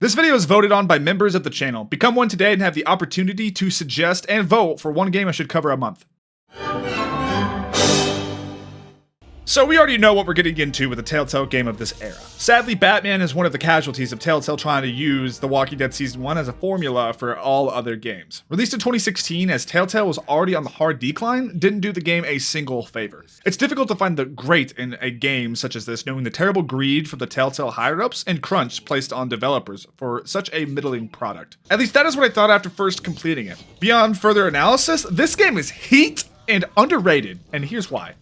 This video is voted on by members of the channel. Become one today and have the opportunity to suggest and vote for one game I should cover a month. So we already know what we're getting into with the Telltale game of this era. Sadly, Batman is one of the casualties of Telltale trying to use The Walking Dead Season 1 as a formula for all other games. Released in 2016 as Telltale was already on the hard decline, didn't do the game a single favor. It's difficult to find the great in a game such as this, knowing the terrible greed from the Telltale higher-ups and crunch placed on developers for such a middling product. At least that is what I thought after first completing it. Beyond further analysis, this game is heat and underrated, and here's why.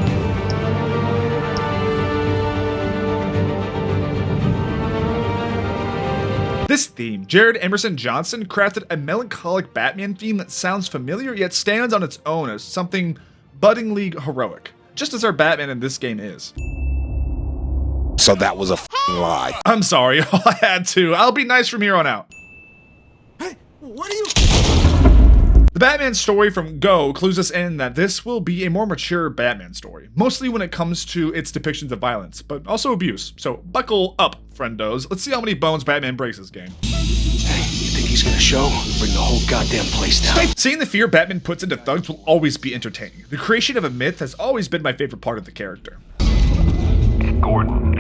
This theme, Jared Emerson Johnson crafted a melancholic Batman theme that sounds familiar yet stands on its own as something buddingly heroic, just as our Batman in this game is. So that was a lie. I'm sorry, all I had to. I'll be nice from here on out. Hey, what are you? The Batman story from Go clues us in that this will be a more mature Batman story, mostly when it comes to its depictions of violence, but also abuse. So buckle up, friendos. Let's see how many bones Batman breaks this game. Hey, you think he's gonna show? Bring the whole goddamn place down. Seeing the fear Batman puts into thugs will always be entertaining. The creation of a myth has always been my favorite part of the character. Gordon.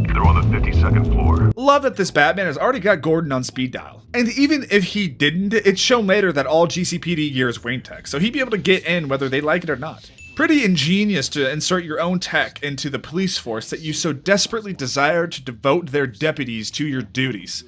They're on the 52nd floor. Love that this Batman has already got Gordon on speed dial. And even if he didn't, it's shown later that all GCPD gear is Wayne tech, so he'd be able to get in whether they like it or not. Pretty ingenious to insert your own tech into the police force that you so desperately desire to devote their deputies to your duties.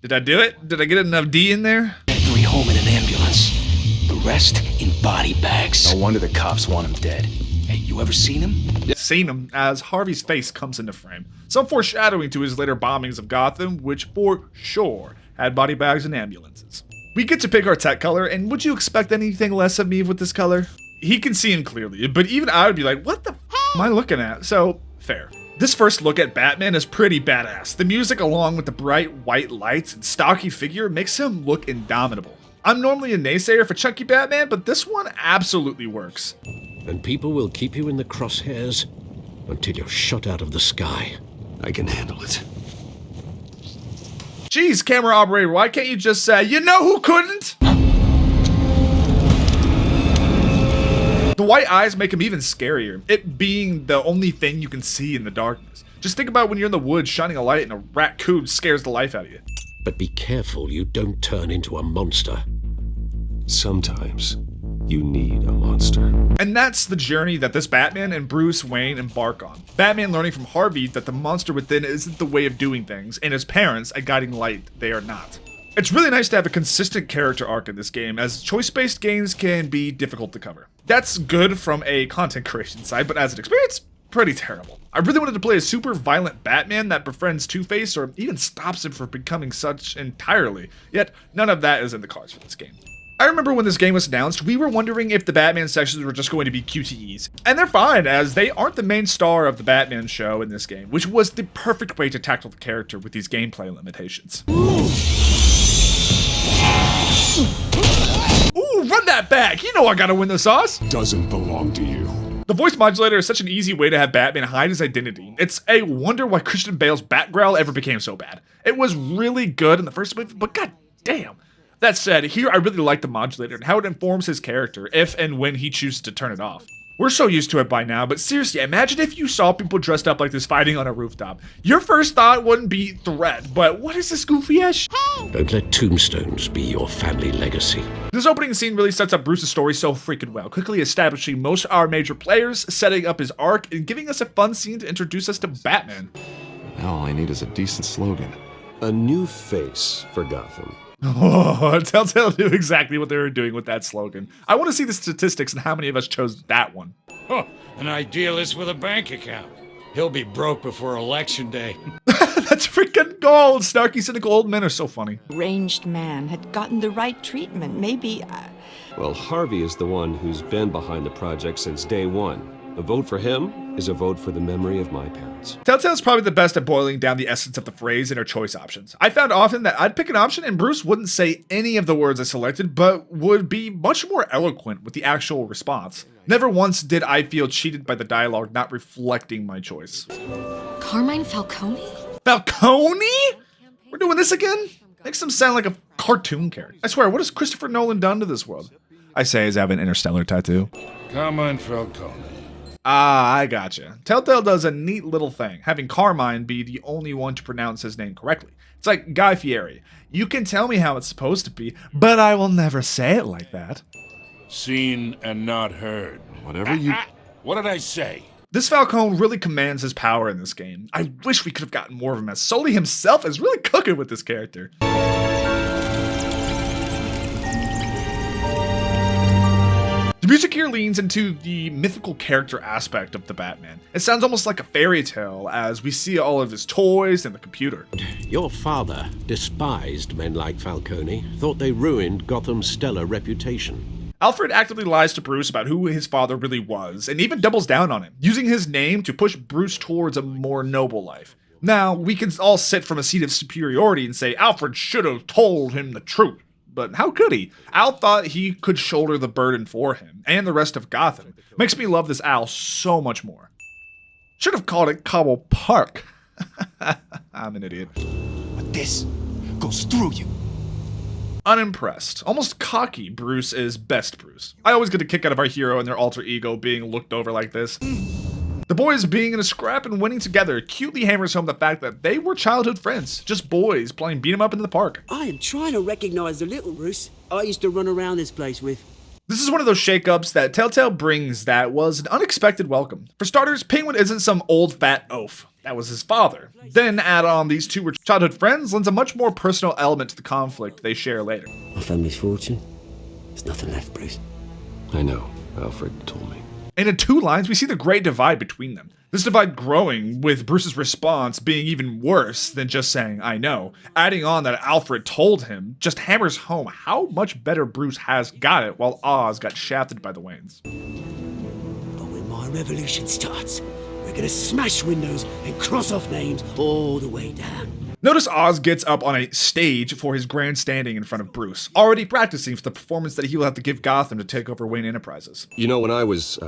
Did I do it? Did I get enough D in there? 3 home in an ambulance. The rest in body bags. No wonder the cops want him dead. Hey, you ever seen him? Seen him as Harvey's face comes into frame. Some foreshadowing to his later bombings of Gotham, which for sure had body bags and ambulances. We get to pick our tech color, and would you expect anything less of me with this color? He can see him clearly, but even I would be like, what the f am I looking at? So, fair. This first look at Batman is pretty badass. The music along with the bright white lights and stocky figure makes him look indomitable. I'm normally a naysayer for chunky Batman, but this one absolutely works. And people will keep you in the crosshairs until you're shot out of the sky. I can handle it. Geez, camera operator, why can't you just say, you know who couldn't? The white eyes make him even scarier, it being the only thing you can see in the darkness. Just think about when you're in the woods shining a light and a raccoon scares the life out of you. But be careful you don't turn into a monster. Sometimes you need a monster. And that's the journey that this Batman and Bruce Wayne embark on. Batman learning from Harvey that the monster within isn't the way of doing things, and his parents a guiding light they are not. It's really nice to have a consistent character arc in this game, as choice-based games can be difficult to cover. That's good from a content creation side, but as an experience, pretty terrible. I really wanted to play a super violent Batman that befriends Two-Face or even stops him from becoming such entirely, yet none of that is in the cards for this game. I remember when this game was announced, we were wondering if the Batman sections were just going to be QTEs. And they're fine, as they aren't the main star of the Batman show in this game, which was the perfect way to tackle the character with these gameplay limitations. Ooh, run that back! You know I gotta win the sauce! Doesn't belong to you. The voice modulator is such an easy way to have Batman hide his identity. It's a wonder why Christian Bale's Batgrowl ever became so bad. It was really good in the first movie, but god damn. That said, here I really like the modulator and how it informs his character if and when he chooses to turn it off. We're so used to it by now, but seriously, imagine if you saw people dressed up like this fighting on a rooftop. Your first thought wouldn't be threat, but what is this goofy ass shit? Don't let tombstones be your family legacy. This opening scene really sets up Bruce's story so freaking well, quickly establishing most of our major players, setting up his arc, and giving us a fun scene to introduce us to Batman. Now all I need is a decent slogan. A new face for Gotham. Oh, Telltale knew exactly what they were doing with that slogan. I want to see the statistics and how many of us chose that one. Huh, an idealist with a bank account. He'll be broke before election day. That's freaking gold! Snarky, cynical old men are so funny. Ranged man had gotten the right treatment. Maybe, Well, Harvey is the one who's been behind the project since day one. A vote for him is a vote for the memory of my parents. Telltale's probably the best at boiling down the essence of the phrase in her choice options. I found often that I'd pick an option and Bruce wouldn't say any of the words I selected, but would be much more eloquent with the actual response. Never once did I feel cheated by the dialogue not reflecting my choice. Carmine Falcone? Falcone? We're doing this again? Makes him sound like a cartoon character. I swear, what has Christopher Nolan done to this world? I say as I have an Interstellar tattoo. Carmine Falcone. Ah, I gotcha. Telltale does a neat little thing, having Carmine be the only one to pronounce his name correctly. It's like Guy Fieri. You can tell me how it's supposed to be, but I will never say it like that. Seen and not heard. Whatever you... What did I say? This Falcone really commands his power in this game. I wish we could have gotten more of him, as Sully himself is really cooking with this character. The music here leans into the mythical character aspect of the Batman. It sounds almost like a fairy tale as we see all of his toys and the computer. Your father despised men like Falcone, thought they ruined Gotham's stellar reputation. Alfred actively lies to Bruce about who his father really was, and even doubles down on him, using his name to push Bruce towards a more noble life. Now, we can all sit from a seat of superiority and say Alfred should have told him the truth. But how could he? Al thought he could shoulder the burden for him, and the rest of Gotham. Makes me love this Al so much more. Should have called it Cobble Park. I'm an idiot. But this goes through you. Unimpressed, almost cocky, Bruce is best Bruce. I always get a kick out of our hero and their alter ego being looked over like this. The boys being in a scrap and winning together cutely hammers home the fact that they were childhood friends, just boys playing beat 'em up in the park. I am trying to recognize the little Bruce I used to run around this place with. This is one of those shakeups that Telltale brings that was an unexpected welcome. For starters, Penguin isn't some old fat oaf. That was his father. Then add on these two were childhood friends lends a much more personal element to the conflict they share later. My family's fortune. There's nothing left, Bruce. I know, Alfred told me. And in 2 lines, we see the great divide between them. This divide growing, with Bruce's response being even worse than just saying, I know. Adding on that Alfred told him, just hammers home how much better Bruce has got it while Oz got shafted by the Waynes. But when my revolution starts, we're gonna smash windows and cross off names all the way down. Notice Oz gets up on a stage for his grandstanding in front of Bruce, already practicing for the performance that he will have to give Gotham to take over Wayne Enterprises. You know, when I was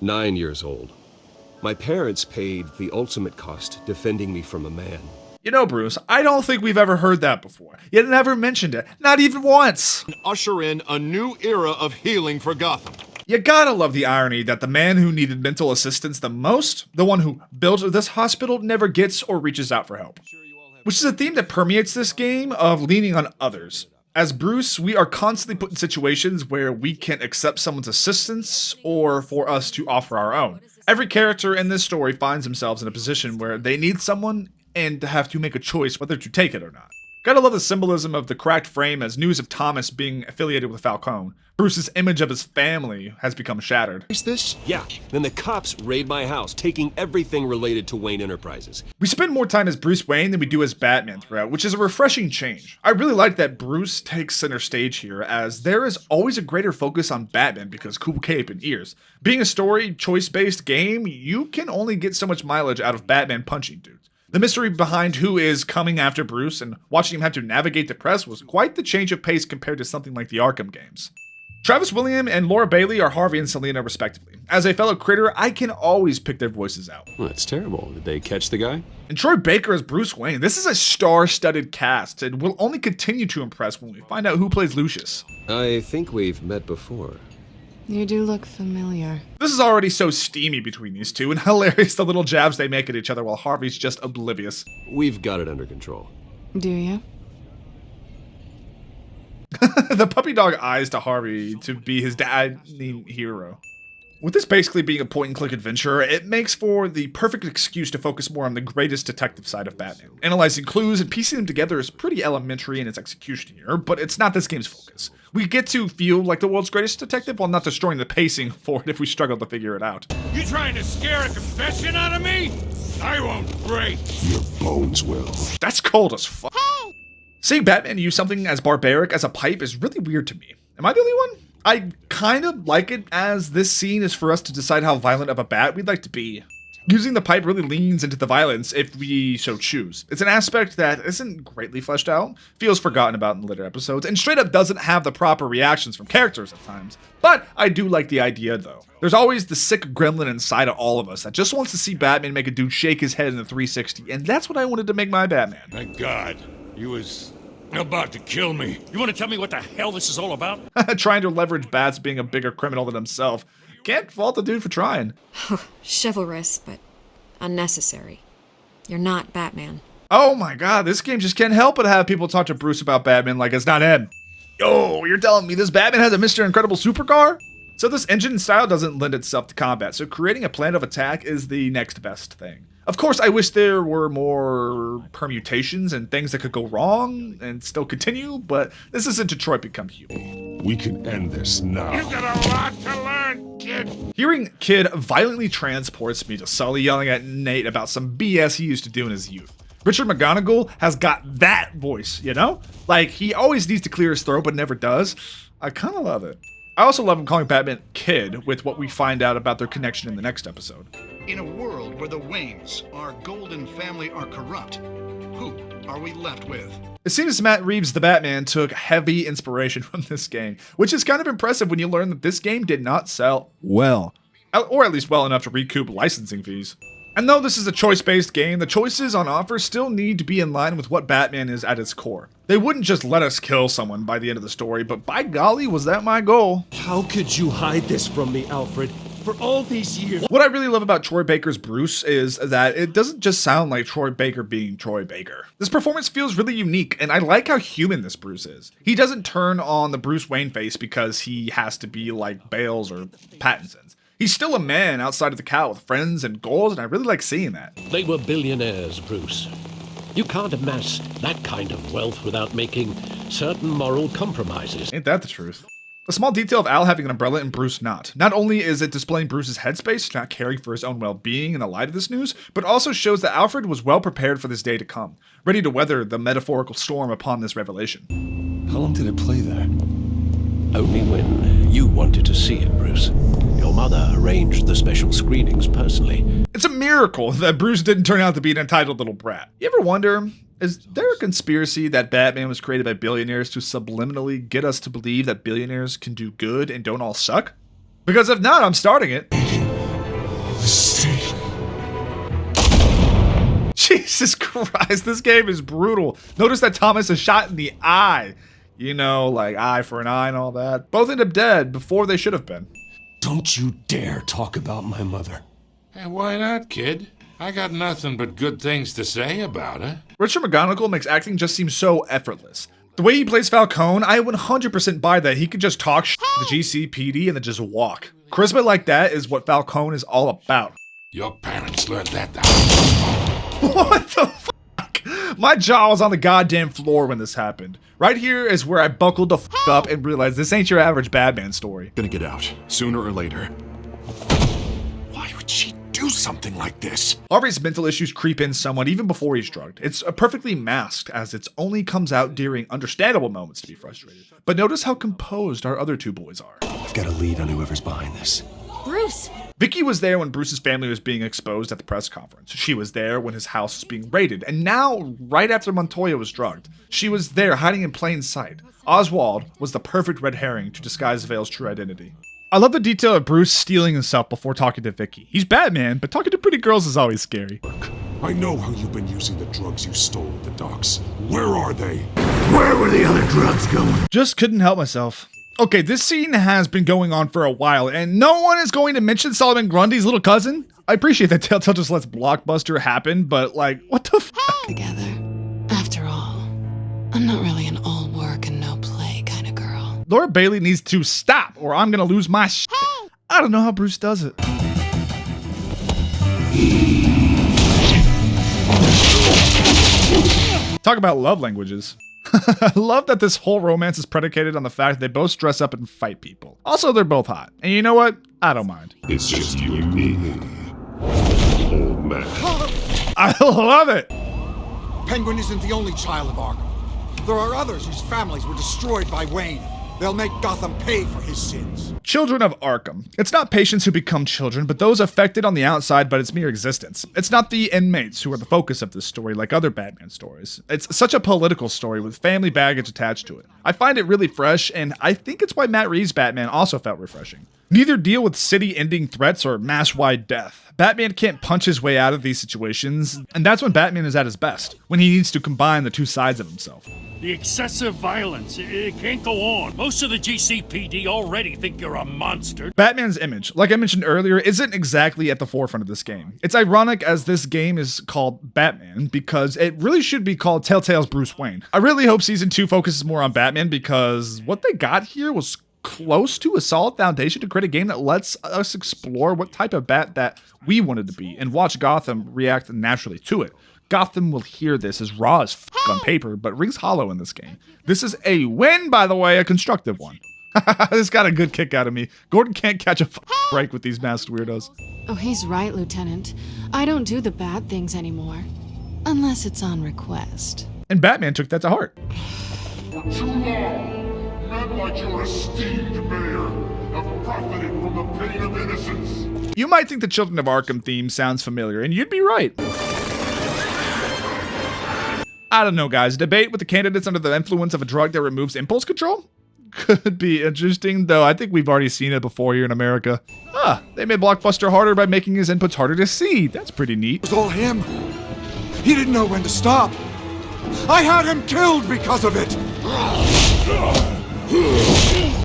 9 years old, my parents paid the ultimate cost defending me from a man. You know, Bruce, I don't think we've ever heard that before. You never mentioned it, not even once. usher in a new era of healing for Gotham. You gotta love the irony that the man who needed mental assistance the most, the one who built this hospital, never gets or reaches out for help. Which is a theme that permeates this game of leaning on others. As Bruce, we are constantly put in situations where we can accept someone's assistance or for us to offer our own. Every character in this story finds themselves in a position where they need someone and have to make a choice whether to take it or not. Gotta love the symbolism of the cracked frame as news of Thomas being affiliated with Falcone. Bruce's image of his family has become shattered. Is this? Yeah, then the cops raid my house, taking everything related to Wayne Enterprises. We spend more time as Bruce Wayne than we do as Batman throughout, which is a refreshing change. I really like that Bruce takes center stage here, as there is always a greater focus on Batman because cool cape and ears. Being a story, choice-based game, you can only get so much mileage out of Batman punching dudes. The mystery behind who is coming after Bruce and watching him have to navigate the press was quite the change of pace compared to something like the Arkham games. Travis William and Laura Bailey are Harvey and Selina respectively. As a fellow critter, I can always pick their voices out. Well, that's terrible. Did they catch the guy? And Troy Baker as Bruce Wayne. This is a star-studded cast and will only continue to impress when we find out who plays Lucius. I think we've met before. You do look familiar. This is already so steamy between these two, and hilarious the little jabs they make at each other while Harvey's just oblivious. We've got it under control. Do you? The puppy dog eyes to Harvey to be his dad hero. With this basically being a point-and-click adventure, it makes for the perfect excuse to focus more on the greatest detective side of Batman. Analyzing clues and piecing them together is pretty elementary in its execution here, but it's not this game's focus. We get to feel like the world's greatest detective while not destroying the pacing for it if we struggle to figure it out. You trying to scare a confession out of me? I won't break. Your bones will. That's cold as fuck. Seeing Batman use something as barbaric as a pipe is really weird to me. Am I the only one? I kind of like it, as this scene is for us to decide how violent of a bat we'd like to be. Using the pipe really leans into the violence if we so choose. It's an aspect that isn't greatly fleshed out, feels forgotten about in later episodes, and straight up doesn't have the proper reactions from characters at times. But I do like the idea though. There's always the sick gremlin inside of all of us that just wants to see Batman make a dude shake his head in the 360, and that's what I wanted to make my Batman. Thank God. He was about to kill me. You want to tell me what the hell this is all about? Trying to leverage Bats being a bigger criminal than himself. Can't fault the dude for trying. Chivalrous, but unnecessary. You're not Batman. Oh my god, this game just can't help but have people talk to Bruce about Batman like it's not him. Yo, you're telling me this Batman has a Mr. Incredible supercar? So this engine style doesn't lend itself to combat, so creating a plan of attack is the next best thing. Of course, I wish there were more permutations and things that could go wrong and still continue, but this isn't Detroit Become Human. We can end this now. You got a lot to learn, kid. Hearing Kid violently transports me to Sully yelling at Nate about some BS he used to do in his youth. Richard McGonagall has got that voice, you know? Like, he always needs to clear his throat, but never does. I kind of love it. I also love him calling Batman Kid with what we find out about their connection in the next episode. In a world where the Waynes, our golden family, are corrupt, who are we left with? It seems Matt Reeves' The Batman took heavy inspiration from this game, which is kind of impressive when you learn that this game did not sell well. Or at least well enough to recoup licensing fees. And though this is a choice-based game, the choices on offer still need to be in line with what Batman is at its core. They wouldn't just let us kill someone by the end of the story, but by golly, was that my goal. How could you hide this from me, Alfred? For all these years. What I really love about Troy Baker's Bruce is that it doesn't just sound like Troy Baker being Troy Baker. This performance feels really unique, and I like how human this Bruce is. He doesn't turn on the Bruce Wayne face because he has to be like Bales or Pattinson's. He's still a man outside of the cowl with friends and goals, and I really like seeing that. They were billionaires, Bruce. You can't amass that kind of wealth without making certain moral compromises. Ain't that the truth? A small detail of Al having an umbrella and Bruce not. Not only is it displaying Bruce's headspace, not caring for his own well-being in the light of this news, but also shows that Alfred was well prepared for this day to come, ready to weather the metaphorical storm upon this revelation. How long did it play there? Only when you wanted to see it, Bruce. Your mother arranged the special screenings personally. It's a miracle that Bruce didn't turn out to be an entitled little brat. You ever wonder, is there a conspiracy that Batman was created by billionaires to subliminally get us to believe that billionaires can do good and don't all suck? Because if not, I'm starting it. Jesus Christ, this game is brutal. Notice that Thomas is shot in the eye. You know, like eye for an eye and all that. Both end up dead before they should have been. Don't you dare talk about my mother. Hey, why not, kid? I got nothing but good things to say about her. Richard McGonagall makes acting just seem so effortless. The way he plays Falcone, I 100% buy that. He could just talk to the GCPD and then just walk. Charisma like that is what Falcone is all about. Your parents learned that the hard way. What the fuck? My jaw was on the goddamn floor when this happened. Right here is where I buckled the fuck up and realized this ain't your average Batman story. Gonna get out, sooner or later. Why would she do something like this? Harvey's mental issues creep in somewhat even before he's drugged. It's perfectly masked as it only comes out during understandable moments to be frustrated. But notice how composed our other two boys are. I've got a lead on whoever's behind this. Bruce! Vicki was there when Bruce's family was being exposed at the press conference. She was there when his house was being raided. And now, right after Montoya was drugged, she was there hiding in plain sight. Oswald was the perfect red herring to disguise Vale's true identity. I love the detail of Bruce stealing himself before talking to Vicki. He's Batman, but talking to pretty girls is always scary. I know how you've been using the drugs you stole at the docks. Where are they? Where were the other drugs going? Just couldn't help myself. Okay, this scene has been going on for a while, and no one is going to mention Solomon Grundy's little cousin. I appreciate that Telltale just lets Blockbuster happen, but like, what the f***? Together. After all, I'm not really an all work and no play kind of girl. Laura Bailey needs to stop, or I'm gonna lose my shit. I don't know how Bruce does it. Talk about love languages. I love that this whole romance is predicated on the fact that they both dress up and fight people. Also, they're both hot. And you know what? I don't mind. It's just you and me, old man. I love it! Penguin isn't the only child of Arkham. There are others whose families were destroyed by Wayne. They'll make Gotham pay for his sins. Children of Arkham. It's not patients who become children, but those affected on the outside by its mere existence. It's not the inmates who are the focus of this story like other Batman stories. It's such a political story with family baggage attached to it. I find it really fresh, and I think it's why Matt Reeves' Batman also felt refreshing. Neither deal with city-ending threats or mass-wide death. Batman can't punch his way out of these situations, and that's when Batman is at his best, when he needs to combine the two sides of himself. The excessive violence, it can't go on. Most of the GCPD already think you're a monster. Batman's image, like I mentioned earlier, isn't exactly at the forefront of this game. It's ironic as this game is called Batman because it really should be called TellTale's Bruce Wayne. I really hope Season 2 focuses more on Batman because what they got here was close to a solid foundation to create a game that lets us explore what type of bat that we wanted to be and watch Gotham react naturally to it. Gotham will hear this as raw as on paper, but rings hollow in this game. This is a win, by the way, a constructive one. This got a good kick out of me. Gordon can't catch a break with these masked weirdos. Oh, he's right, Lieutenant. I don't do the bad things anymore. Unless it's on request. And Batman took that to heart. For too long, men like your esteemed mayor have profited from the pain of innocence. You might think the Children of Arkham theme sounds familiar, and you'd be right. I don't know, guys. Debate with the candidates under the influence of a drug that removes impulse control? Could be interesting, though I think we've already seen it before here in America. They made Blockbuster harder by making his inputs harder to see. That's pretty neat. It was all him. He didn't know when to stop. I had him killed because of it.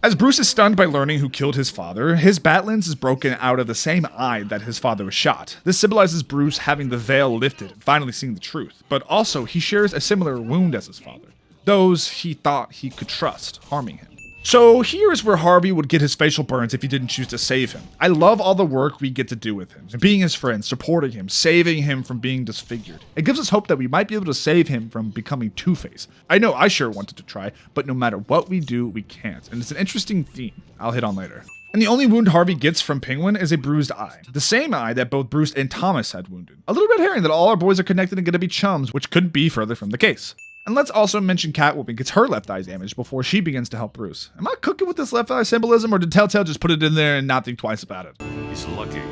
As Bruce is stunned by learning who killed his father, his bat lens is broken out of the same eye that his father was shot. This symbolizes Bruce having the veil lifted and finally seeing the truth, but also he shares a similar wound as his father. Those he thought he could trust, harming him. So here's where Harvey would get his facial burns if he didn't choose to save him. I love all the work we get to do with him, being his friend, supporting him, saving him from being disfigured. It gives us hope that we might be able to save him from becoming Two-Face. I know I sure wanted to try, but no matter what we do, we can't. And it's an interesting theme I'll hit on later. And the only wound Harvey gets from Penguin is a bruised eye. The same eye that both Bruce and Thomas had wounded. A little bit herring that all our boys are connected and gonna be chums, which couldn't be further from the case. And let's also mention Catwoman gets her left eye damaged before she begins to help Bruce. Am I cooking with this left eye symbolism, or did Telltale just put it in there and not think twice about it? He's lucky.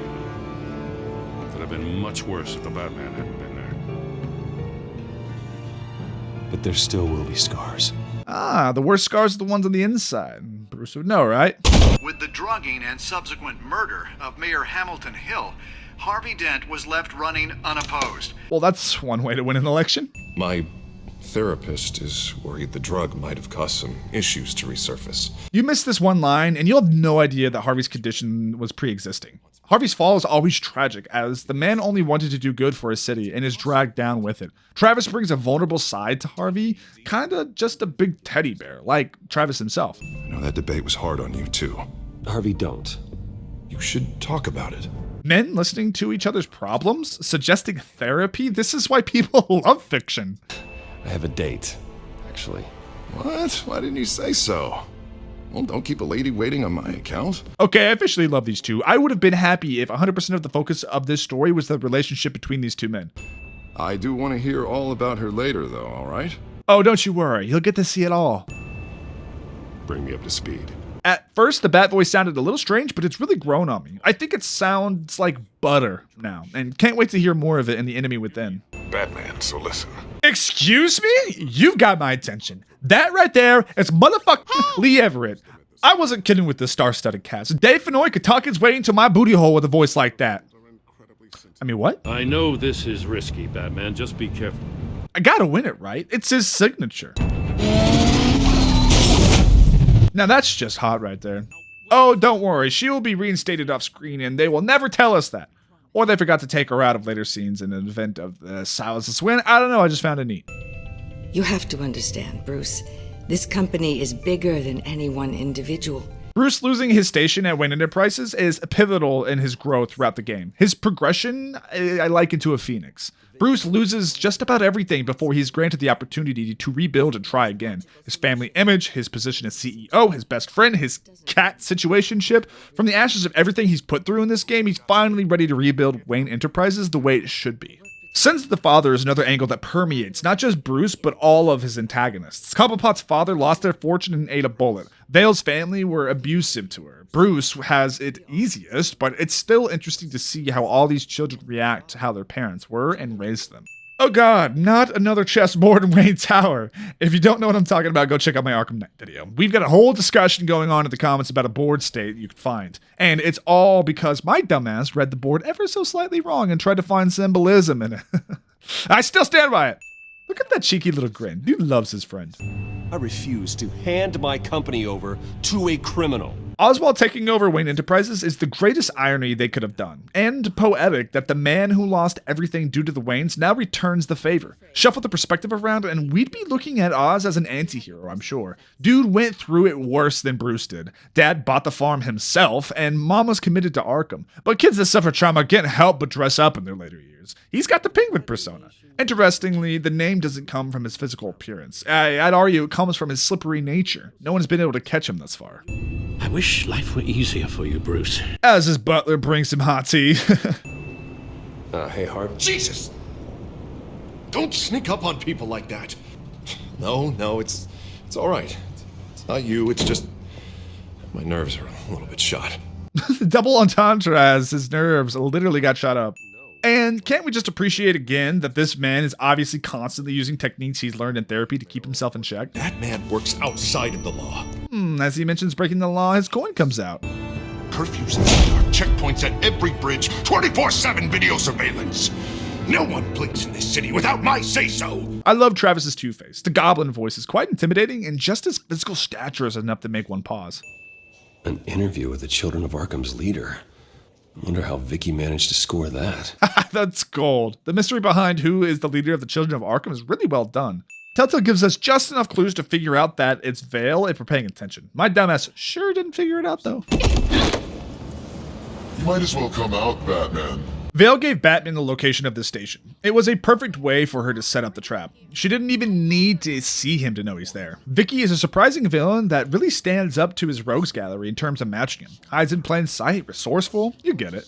Could have been much worse if the Batman hadn't been there. But there still will be scars. The worst scars are the ones on the inside. Bruce would know, right? With the drugging and subsequent murder of Mayor Hamilton Hill, Harvey Dent was left running unopposed. Well, that's one way to win an election. My therapist is worried the drug might have caused some issues to resurface. You missed this one line, and you'll have no idea that Harvey's condition was pre-existing. Harvey's fall is always tragic, as the man only wanted to do good for his city and is dragged down with it. Travis brings a vulnerable side to Harvey, kinda just a big teddy bear, like Travis himself. I know that debate was hard on you too. Harvey, don't. You should talk about it. Men listening to each other's problems, suggesting therapy, this is why people love fiction. I have a date, actually. What? Why didn't you say so? Well, don't keep a lady waiting on my account. Okay, I officially love these two. I would have been happy if 100% of the focus of this story was the relationship between these two men. I do want to hear all about her later, though, all right? Oh, don't you worry. You'll get to see it all. Bring me up to speed. At first, the bat voice sounded a little strange, but it's really grown on me. I think it sounds like butter now, and can't wait to hear more of it in The Enemy Within. Batman, so listen. Excuse me? You've got my attention. That right there is motherfucking Lee Everett. I wasn't kidding with the star-studded cast. Dave Fennoy could tuck his way into my booty hole with a voice like that. I mean, what? I know this is risky, Batman. Just be careful. I gotta win it, right? It's his signature. Now that's just hot right there. Oh, don't worry. She will be reinstated off screen and they will never tell us that. Or they forgot to take her out of later scenes in an event of the Silas win. I don't know. I just found it neat. You have to understand, Bruce. This company is bigger than any one individual. Bruce losing his station at Wayne Enterprises is pivotal in his growth throughout the game. His progression, I liken to a phoenix. Bruce loses just about everything before he's granted the opportunity to rebuild and try again. His family image, his position as CEO, his best friend, his cat situationship. From the ashes of everything he's put through in this game, he's finally ready to rebuild Wayne Enterprises the way it should be. Sins of the Father is another angle that permeates not just Bruce, but all of his antagonists. Cobblepot's father lost their fortune and ate a bullet. Vale's family were abusive to her. Bruce has it easiest, but it's still interesting to see how all these children react to how their parents were and raised them. Oh god, not another chessboard in Wayne Tower. If you don't know what I'm talking about, go check out my Arkham Knight video. We've got a whole discussion going on in the comments about a board state you can find. And it's all because my dumbass read the board ever so slightly wrong and tried to find symbolism in it. I still stand by it. Look at that cheeky little grin. Dude loves his friend. I refuse to hand my company over to a criminal. Oswald taking over Wayne Enterprises is the greatest irony they could have done, and poetic that the man who lost everything due to the Waynes now returns the favor. Shuffle the perspective around and we'd be looking at Oz as an anti-hero, I'm sure. Dude went through it worse than Bruce did. Dad bought the farm himself, and Mom was committed to Arkham. But kids that suffer trauma can't help but dress up in their later years. He's got the penguin persona. Interestingly, the name doesn't come from his physical appearance. I'd argue it comes from his slippery nature. No one's been able to catch him thus far. I wish life were easier for you, Bruce. As his butler brings him hot tea. Hey, Harv. Jesus! Don't sneak up on people like that. No, it's all right. It's not you, it's just my nerves are a little bit shot. Double entendre as his nerves literally got shot up. And can't we just appreciate again that this man is obviously constantly using techniques he's learned in therapy to keep himself in check? That man works outside of the law. As he mentions breaking the law, his coin comes out. Curfews and radar, checkpoints at every bridge, 24/7 video surveillance. No one blinks in this city without my say-so. I love Travis's Two-Face. The goblin voice is quite intimidating, and just his physical stature is enough to make one pause. An interview with the Children of Arkham's leader. I wonder how Vicki managed to score that. That's gold. The mystery behind who is the leader of the Children of Arkham is really well done. Telltale gives us just enough clues to figure out that it's Vale if we're paying attention. My dumbass sure didn't figure it out, though. You might as well come out, Batman. Vale gave Batman the location of the station. It was a perfect way for her to set up the trap. She didn't even need to see him to know he's there. Vicki is a surprising villain that really stands up to his rogues gallery in terms of matching him. Hides in plain sight, resourceful, you get it.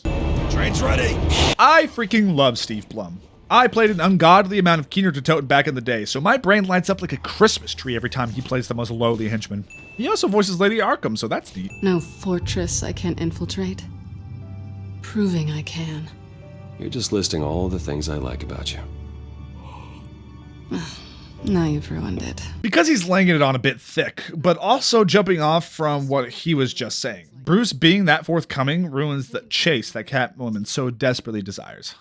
Train's ready! I freaking love Steve Blum. I played an ungodly amount of Keener to Toten back in the day, so my brain lights up like a Christmas tree every time he plays the most lowly henchman. He also voices Lady Arkham, so that's neat. No fortress I can't infiltrate. Proving I can. You're just listing all the things I like about you. Now you've ruined it. Because he's laying it on a bit thick, but also jumping off from what he was just saying. Bruce being that forthcoming ruins the chase that Catwoman so desperately desires.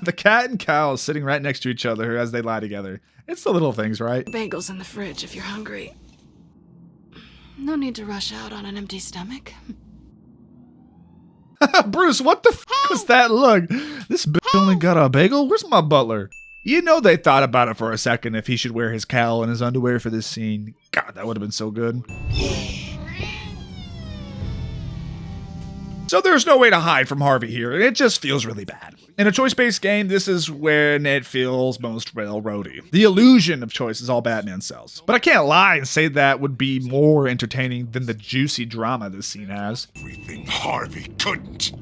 The cat and cow sitting right next to each other as they lie together. It's the little things, right? Bagels in the fridge if you're hungry. No need to rush out on an empty stomach. Bruce, what the f was that look? This bitch only got a bagel? Where's my butler? You know they thought about it for a second if he should wear his cowl and his underwear for this scene. God, that would have been so good. So there's no way to hide from Harvey here. It just feels really bad. In a choice-based game, this is when it feels most railroady. The illusion of choice is all Batman sells. But I can't lie and say that would be more entertaining than the juicy drama this scene has. Everything Harvey couldn't.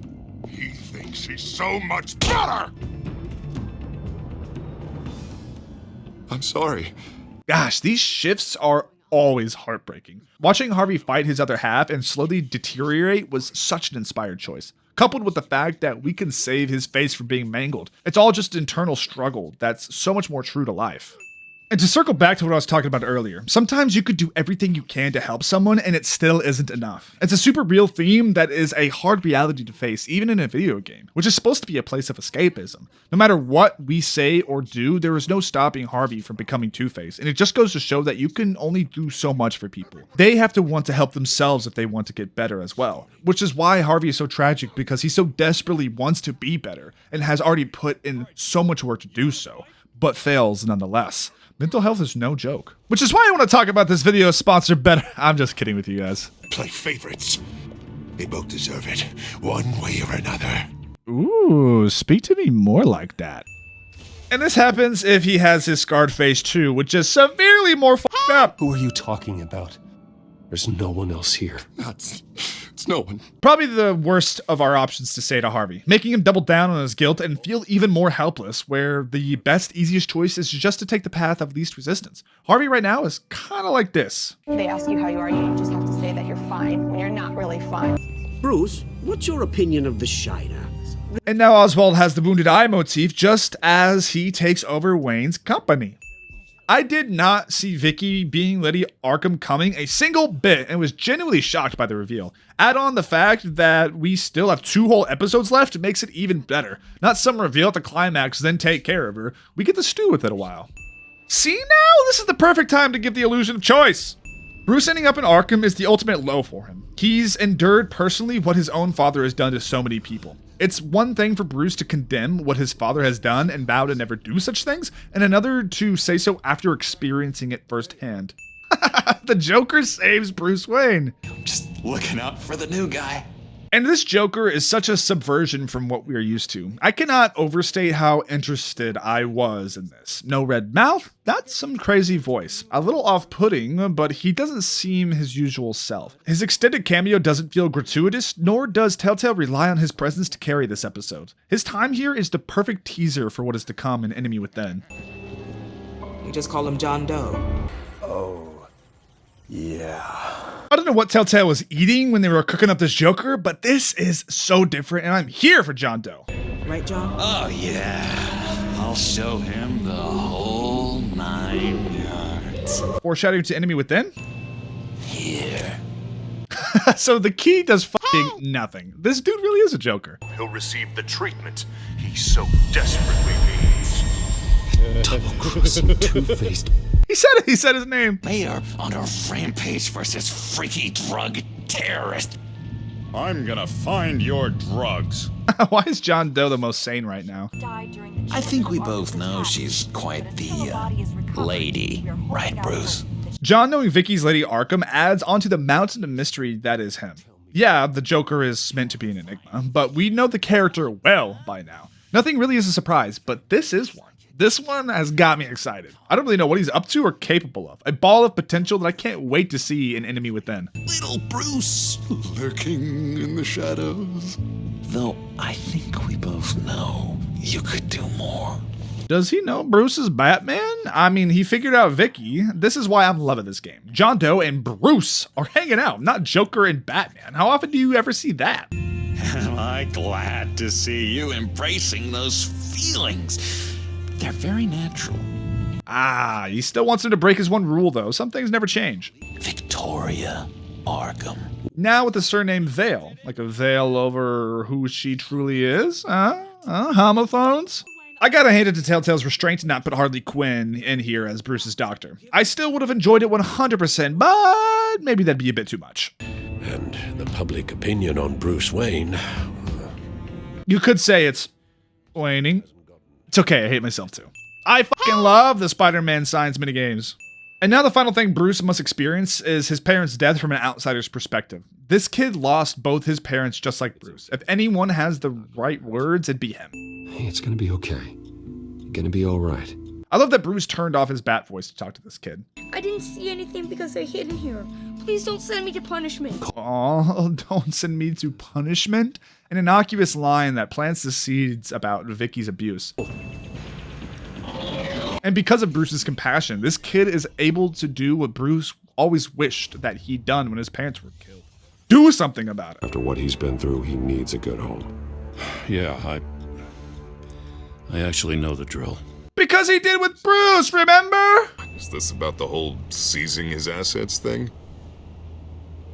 He thinks he's so much better! I'm sorry. Gosh, these shifts are always heartbreaking. Watching Harvey fight his other half and slowly deteriorate was such an inspired choice. Coupled with the fact that we can save his face from being mangled. It's all just internal struggle that's so much more true to life. And to circle back to what I was talking about earlier, sometimes you could do everything you can to help someone and it still isn't enough. It's a super real theme that is a hard reality to face even in a video game, which is supposed to be a place of escapism. No matter what we say or do, there is no stopping Harvey from becoming Two-Face, and it just goes to show that you can only do so much for people. They have to want to help themselves if they want to get better as well, which is why Harvey is so tragic, because he so desperately wants to be better and has already put in so much work to do so, but fails nonetheless. Mental health is no joke. Which is why I want to talk about this video sponsor better. I'm just kidding with you guys. Play favorites. They both deserve it, one way or another. Ooh, speak to me more like that. And this happens if he has his scarred face too, which is severely more f***ed up. Who are you talking about? There's no one else here. It's no one. Probably the worst of our options to say to Harvey, making him double down on his guilt and feel even more helpless, where the best, easiest choice is just to take the path of least resistance. Harvey right now is kind of like this. They ask you how you are, you just have to say that you're fine when you're not really fine. Bruce, what's your opinion of the Shiner? And now Oswald has the wounded eye motif just as he takes over Wayne's company. I did not see Vicki being Lady Arkham coming a single bit and was genuinely shocked by the reveal. Add on the fact that we still have 2 whole episodes left makes it even better. Not some reveal at the climax, then take care of her. We get to stew with it a while. See now? This is the perfect time to give the illusion of choice. Bruce ending up in Arkham is the ultimate low for him. He's endured personally what his own father has done to so many people. It's one thing for Bruce to condemn what his father has done and vow to never do such things, and another to say so after experiencing it firsthand. The Joker saves Bruce Wayne. Just looking out for the new guy. And this Joker is such a subversion from what we are used to. I cannot overstate how interested I was in this. No red mouth, that's some crazy voice. A little off-putting, but he doesn't seem his usual self. His extended cameo doesn't feel gratuitous, nor does Telltale rely on his presence to carry this episode. His time here is the perfect teaser for what is to come in Enemy Within. You just call him John Doe. Oh, yeah. I don't know what Telltale was eating when they were cooking up this Joker, but this is so different, and I'm here for John Doe. Right, John? Oh, yeah. I'll show him the whole 9 yards. Foreshadowing to Enemy Within? Here. So the key does fucking nothing. This dude really is a Joker. He'll receive the treatment he so desperately needs. Double-crossing, two-faced. He said it. He said his name. Mayor on a rampage versus freaky drug terrorist. I'm gonna find your drugs. Why is John Doe the most sane right now? I think we both know she's quite the lady, right, Bruce? John knowing Vicki's Lady Arkham adds onto the mountain of mystery that is him. Yeah, the Joker is meant to be an enigma, but we know the character well by now. Nothing really is a surprise, but this is one. This one has got me excited. I don't really know what he's up to or capable of. A ball of potential that I can't wait to see in Enemy Within. Little Bruce, lurking in the shadows. Though I think we both know you could do more. Does he know Bruce is Batman? I mean, he figured out Vicki. This is why I'm loving this game. John Doe and Bruce are hanging out, not Joker and Batman. How often do you ever see that? Am I glad to see you embracing those feelings? They're very natural. Ah, he still wants him to break his one rule, though. Some things never change. Victoria Arkham. Now with the surname Vale, like a veil over who she truly is. Homophones? I gotta hand it to Telltale's restraint to not put Harley Quinn in here as Bruce's doctor. I still would have enjoyed it 100%, but maybe that'd be a bit too much. And the public opinion on Bruce Wayne. You could say it's waning. It's okay, I hate myself too. I fucking love the Spider-Man science minigames. And now the final thing Bruce must experience is his parents' death from an outsider's perspective. This kid lost both his parents just like Bruce. If anyone has the right words, it'd be him. Hey, it's gonna be okay. You're gonna be alright. I love that Bruce turned off his bat voice to talk to this kid. I didn't see anything because I hid in here. Please don't send me to punishment. Oh, don't send me to punishment? An innocuous line that plants the seeds about Vicki's abuse. And because of Bruce's compassion, this kid is able to do what Bruce always wished that he'd done when his parents were killed. Do something about it. After what he's been through, he needs a good home. Yeah, I actually know the drill. Because he did with Bruce, remember? Is this about the whole seizing his assets thing?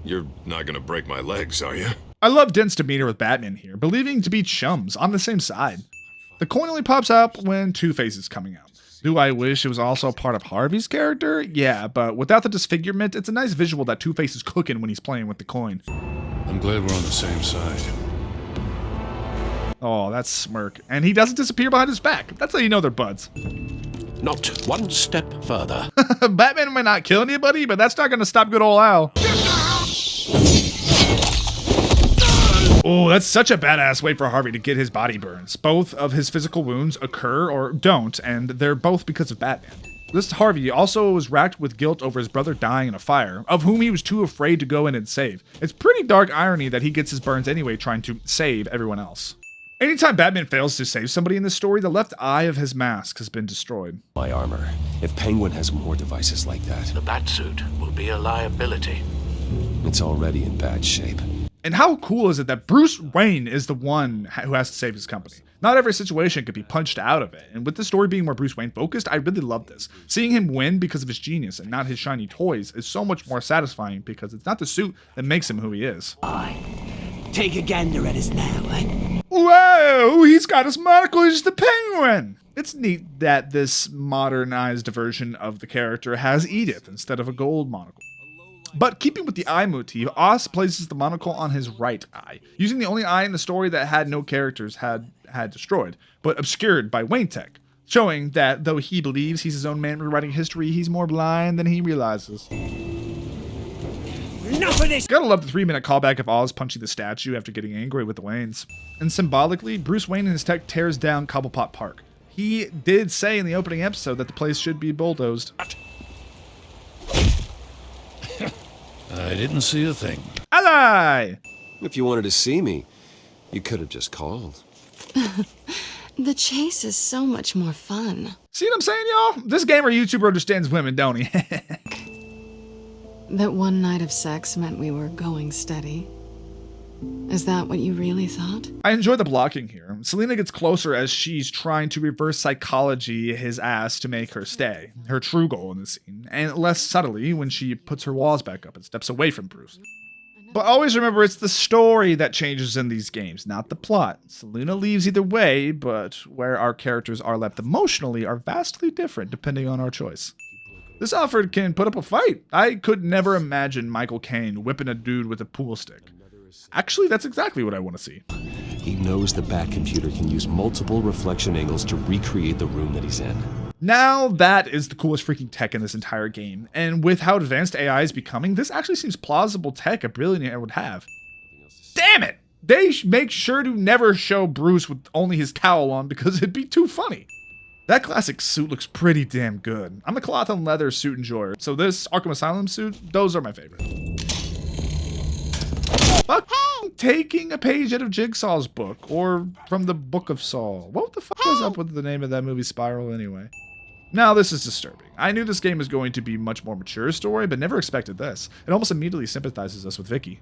You're not gonna break my legs, are you? I love Dent's demeanor with Batman here, believing to be chums on the same side. The coin only pops up when Two-Face is coming out. Do I wish it was also part of Harvey's character? Yeah, but without the disfigurement, it's a nice visual that Two-Face is cooking when he's playing with the coin. I'm glad we're on the same side. Oh, that smirk. And he doesn't disappear behind his back. That's how you know they're buds. Not one step further. Batman might not kill anybody, but that's not going to stop good old Al. Oh, that's such a badass way for Harvey to get his body burns. Both of his physical wounds occur or don't, and they're both because of Batman. This Harvey also was racked with guilt over his brother dying in a fire, of whom he was too afraid to go in and save. It's pretty dark irony that he gets his burns anyway trying to save everyone else. Anytime Batman fails to save somebody in this story, the left eye of his mask has been destroyed. My armor. If Penguin has more devices like that, The Batsuit will be a liability. it's already in bad shape. And how cool is it that Bruce Wayne is the one who has to save his company? Not every situation could be punched out of it, and with the story being more Bruce Wayne focused, I really love this. Seeing him win because of his genius and not his shiny toys is so much more satisfying because it's not the suit that makes him who he is. Take a gander at us now, eh? Whoa, he's got his monocle, he's the Penguin! It's neat that this modernized version of the character has Edith instead of a gold monocle. But keeping with the eye motif, Oz places the monocle on his right eye, using the only eye in the story that had no characters had destroyed, but obscured by Wayne Tech, showing that though he believes he's his own man rewriting history, he's more blind than he realizes. Enough of this! Gotta love the 3-minute callback of Oz punching the statue after getting angry with the Waynes. And symbolically, Bruce Wayne and his tech tears down Cobblepot Park. He did say in the opening episode that the place should be bulldozed. I didn't see a thing. Ally! If you wanted to see me, you could have just called. The chase is so much more fun. See what I'm saying, y'all? This gamer YouTuber understands women, don't he? That one night of sex meant we were going steady. Is that what you really thought? I enjoy the blocking here. Selina gets closer as she's trying to reverse psychology his ass to make her stay, her true goal in the scene, and less subtly when she puts her walls back up and steps away from Bruce. But always remember, it's the story that changes in these games, not the plot. Selina leaves either way, but where our characters are left emotionally are vastly different depending on our choice. This Alfred can put up a fight. I could never imagine Michael Caine whipping a dude with a pool stick. Actually, that's exactly what I want to see. He knows the Bat computer can use multiple reflection angles to recreate the room that he's in. Now that is the coolest freaking tech in this entire game, and with how advanced AI is becoming, this actually seems plausible tech a billionaire would have. Damn it! They make sure to never show Bruce with only his cowl on because it'd be too funny. That classic suit looks pretty damn good. I'm a cloth and leather suit enjoyer, so this Arkham Asylum suit, those are my favorite. Fuck taking a page out of Jigsaw's book, or from the Book of Saul. What the fuck is up with the name of that movie, Spiral, anyway? Now, this is disturbing. I knew this game was going to be much more mature story, but never expected this. It almost immediately sympathizes us with Vicki.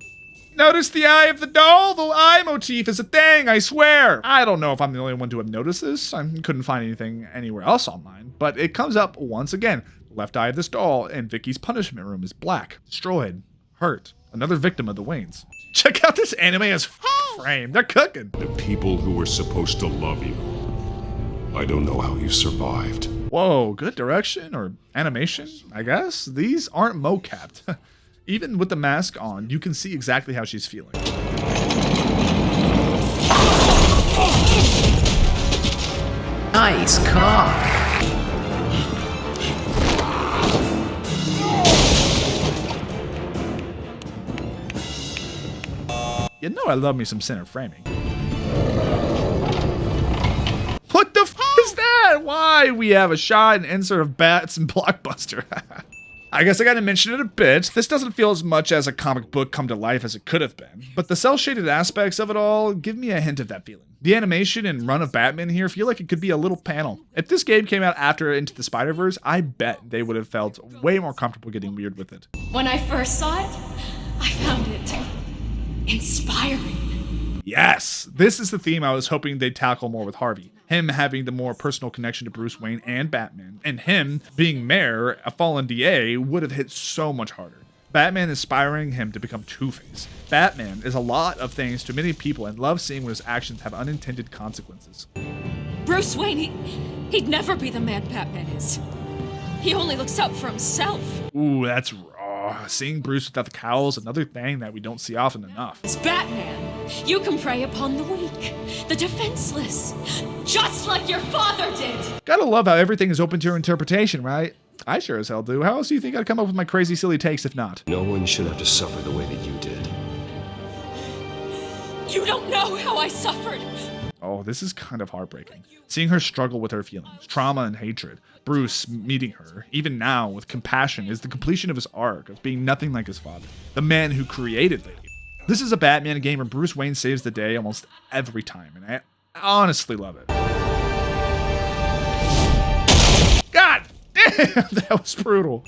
Notice the eye of the doll? The eye motif is a thing, I swear! I don't know if I'm the only one to have noticed this. I couldn't find anything anywhere else online, but it comes up once again. The left eye of this doll in Vicki's punishment room is black, destroyed, hurt. Another victim of the Waynes. Check out this anime as frame. They're cooking. The people who were supposed to love you. I don't know how you survived. Whoa, good direction or animation, I guess. These aren't mocapped. Even with the mask on, you can see exactly how she's feeling. Nice cock. You know I love me some center framing. What the f is that? Why? We have a shot and insert of bats and Blockbuster. I guess I gotta mention it a bit. This doesn't feel as much as a comic book come to life as it could have been, but the cel-shaded aspects of it all give me a hint of that feeling. The animation and run of Batman here feel like it could be a little panel. If this game came out after Into the Spider-Verse, I bet they would have felt way more comfortable getting weird with it. When I first saw it, I found it inspiring. Yes! This is the theme I was hoping they'd tackle more with Harvey. Him having the more personal connection to Bruce Wayne and Batman, and him being Mayor, a fallen DA, would have hit so much harder. Batman inspiring him to become Two-Face. Batman is a lot of things to many people and love seeing when his actions have unintended consequences. Bruce Wayne, he'd never be the man Batman is. He only looks out for himself. Ooh, that's raw. Seeing Bruce without the cowl is another thing that we don't see often enough. As Batman, you can prey upon the weak, the defenseless, just like your father did. Gotta love how everything is open to your interpretation, right? I sure as hell do. How else do you think I'd come up with my crazy, silly takes if not? No one should have to suffer the way that you did. You don't know how I suffered. Oh, this is kind of heartbreaking. Seeing her struggle with her feelings, trauma and hatred, Bruce meeting her, even now with compassion, is the completion of his arc of being nothing like his father, the man who created Lady. This is a Batman game where Bruce Wayne saves the day almost every time, and I honestly love it. God damn, that was brutal.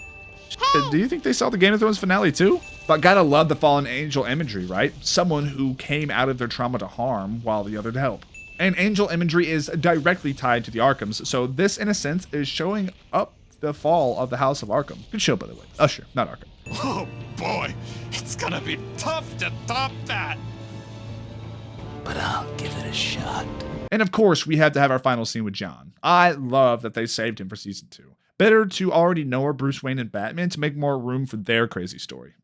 Do you think they saw the Game of Thrones finale too? But gotta love the fallen angel imagery, right? Someone who came out of their trauma to harm while the other to help. And angel imagery is directly tied to the Arkhams, so this, in a sense, is showing up the fall of the House of Arkham. Good show, by the way. Usher, not Arkham. Oh boy, it's gonna be tough to top that. But I'll give it a shot. And of course, we had to have our final scene with John. I love that they saved him for season 2. Better to already know our Bruce Wayne and Batman to make more room for their crazy story.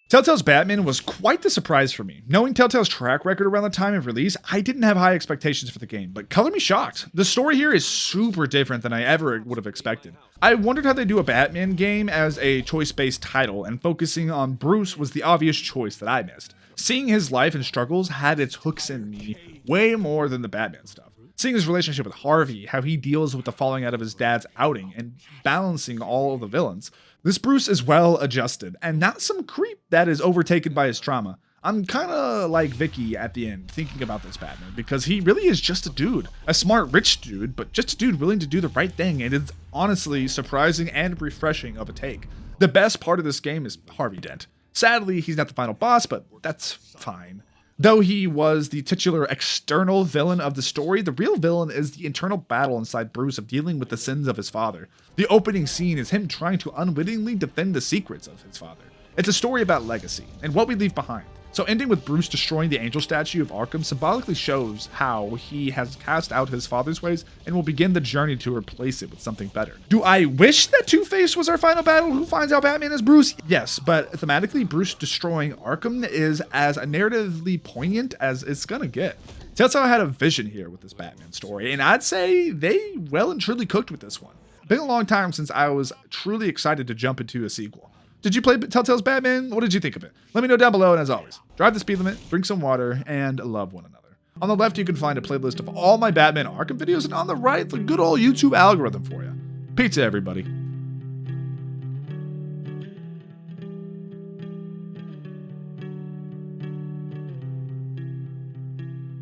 TellTale's Batman was quite the surprise for me. Knowing TellTale's track record around the time of release, I didn't have high expectations for the game, but color me shocked. The story here is super different than I ever would have expected. I wondered how they do a Batman game as a choice-based title, and focusing on Bruce was the obvious choice that I missed. Seeing his life and struggles had its hooks in me way more than the Batman stuff. Seeing his relationship with Harvey, how he deals with the falling out of his dad's outing, and balancing all of the villains. This Bruce is well adjusted, and not some creep that is overtaken by his trauma. I'm kinda like Vicki at the end, thinking about this Batman, because he really is just a dude. A smart, rich dude, but just a dude willing to do the right thing, and it's honestly surprising and refreshing of a take. The best part of this game is Harvey Dent. Sadly, he's not the final boss, but that's fine. Though he was the titular external villain of the story, the real villain is the internal battle inside Bruce of dealing with the sins of his father. The opening scene is him trying to unwittingly defend the secrets of his father. It's a story about legacy and what we leave behind. So ending with Bruce destroying the angel statue of Arkham symbolically shows how he has cast out his father's ways and will begin the journey to replace it with something better. Do I wish that Two-Face was our final battle who finds out Batman is Bruce? Yes, but thematically Bruce destroying Arkham is as narratively poignant as it's gonna get. Telltale had a vision here with this Batman story, and I'd say they well and truly cooked with this one. Been a long time since I was truly excited to jump into a sequel. Did you play TellTale's Batman? What did you think of it? Let me know down below, and as always, drive the speed limit, drink some water, and love one another. On the left, you can find a playlist of all my Batman Arkham videos, and on the right, the good old YouTube algorithm for you. Pizza, everybody.